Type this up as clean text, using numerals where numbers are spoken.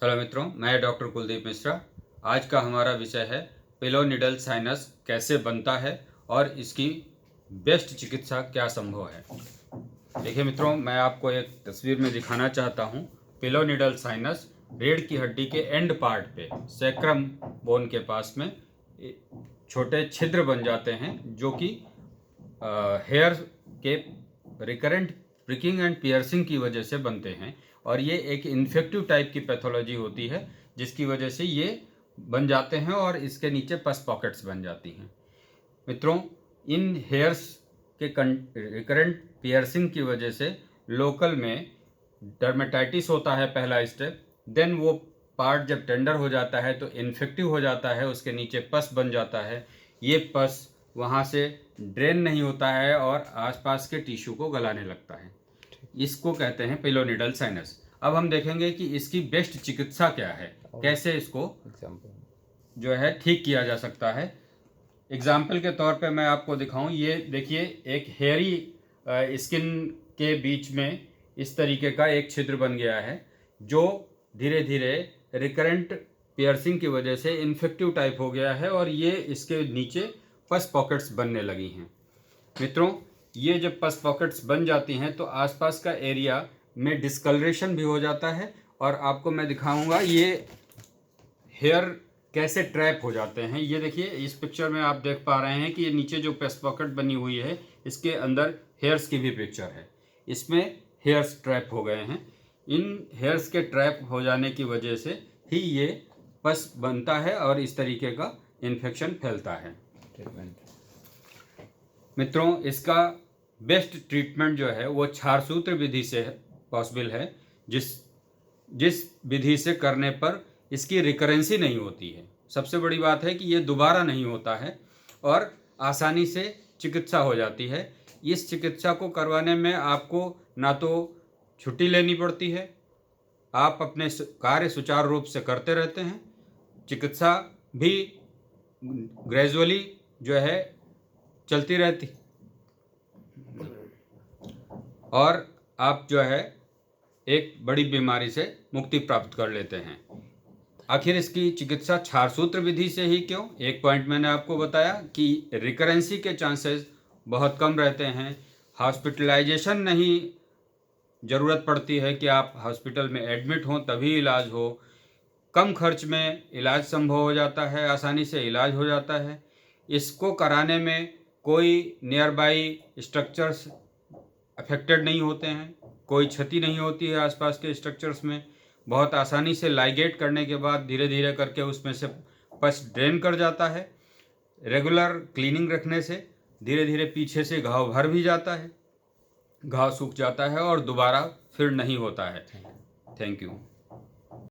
Hello मित्रों, मैं doctor Kuldeep Mishra. आज का हमारा विषय है पिलोनिडल साइनस कैसे बनता है और इसकी बेस्ट चिकित्सा क्या संभव है। देखिए मित्रों, मैं आपको एक तस्वीर में दिखाना चाहता हूँ। पिलोनिडल साइनस रीढ़ की हड्डी के एंड पार्ट पे सैक्रम बोन के पास में छोटे छिद्र बन जाते हैं जो कि हेयर के रिकरेंट प्रिकिंग एंड पियर्सिंग की वजह से बनते हैं और ये एक इन्फेक्टिव टाइप की पैथोलॉजी होती है जिसकी वजह से ये बन जाते हैं और इसके नीचे पस पॉकेट्स बन जाती हैं। मित्रों, इन हेयर्स के रिकरेंट पियर्सिंग की वजह से लोकल में डर्मेटाइटिस होता है पहला स्टेप। देन वो पार्ट जब टेंडर हो जाता है तो इन्फेक्टिव हो जाता है, उसके नीचे पस बन जाता है। ये पस वहाँ से ड्रेन नहीं होता है और आसपास के टिश्यू को गलाने लगता है। इसको कहते हैं पिलोनिडल साइनस। अब हम देखेंगे कि इसकी बेस्ट चिकित्सा क्या है, कैसे इसको जो है ठीक किया जा सकता है। एग्जाम्पल के तौर पे मैं आपको दिखाऊं, ये देखिए एक हेयरी स्किन के बीच में इस तरीके का एक छिद्र बन गया है जो धीरे धीरे रिकरेंट पियर्सिंग की वजह से इन्फेक्टिव टाइप हो गया है और ये इसके नीचे पस पॉकेट्स बनने लगी हैं। मित्रों, ये जब पस पॉकेट्स बन जाती हैं तो आसपास का एरिया में डिस्कलरेशन भी हो जाता है और आपको मैं दिखाऊंगा ये हेयर कैसे ट्रैप हो जाते हैं। ये देखिए, इस पिक्चर में आप देख पा रहे हैं कि ये नीचे जो पस पॉकेट बनी हुई है इसके अंदर हेयर्स की भी पिक्चर है। इसमें हेयर्स ट्रैप हो गए हैं। इन हेयर्स के ट्रैप हो जाने की वजह से ही ये पस बनता है और इस तरीके का इन्फेक्शन फैलता है। मित्रों, इसका बेस्ट ट्रीटमेंट जो है वो क्षारसूत्र विधि से पॉसिबल है, जिस विधि से करने पर इसकी रिकरेंसी नहीं होती है। सबसे बड़ी बात है कि ये दोबारा नहीं होता है और आसानी से चिकित्सा हो जाती है। इस चिकित्सा को करवाने में आपको ना तो छुट्टी लेनी पड़ती है, आप अपने कार्य सुचारू रूप से करते रहते हैं। चिकित्सा भी ग्रेजुअली जो है चलती रहती और आप जो है एक बड़ी बीमारी से मुक्ति प्राप्त कर लेते हैं। आखिर इसकी चिकित्सा क्षारसूत्र विधि से ही क्यों? एक पॉइंट मैंने आपको बताया कि रिकरेंसी के चांसेस बहुत कम रहते हैं, हॉस्पिटलाइजेशन नहीं ज़रूरत पड़ती है कि आप हॉस्पिटल में एडमिट हों तभी इलाज हो, कम खर्च में इलाज संभव हो जाता है, आसानी से इलाज हो जाता है। इसको कराने में कोई नियर बाई स्ट्रक्चर्स अफेक्टेड नहीं होते हैं, कोई क्षति नहीं होती है आसपास के स्ट्रक्चर्स में। बहुत आसानी से लाइगेट करने के बाद धीरे धीरे करके उसमें से पस ड्रेन कर जाता है। रेगुलर क्लीनिंग रखने से धीरे धीरे पीछे से घाव भर भी जाता है, घाव सूख जाता है और दोबारा फिर नहीं होता है। Thank you.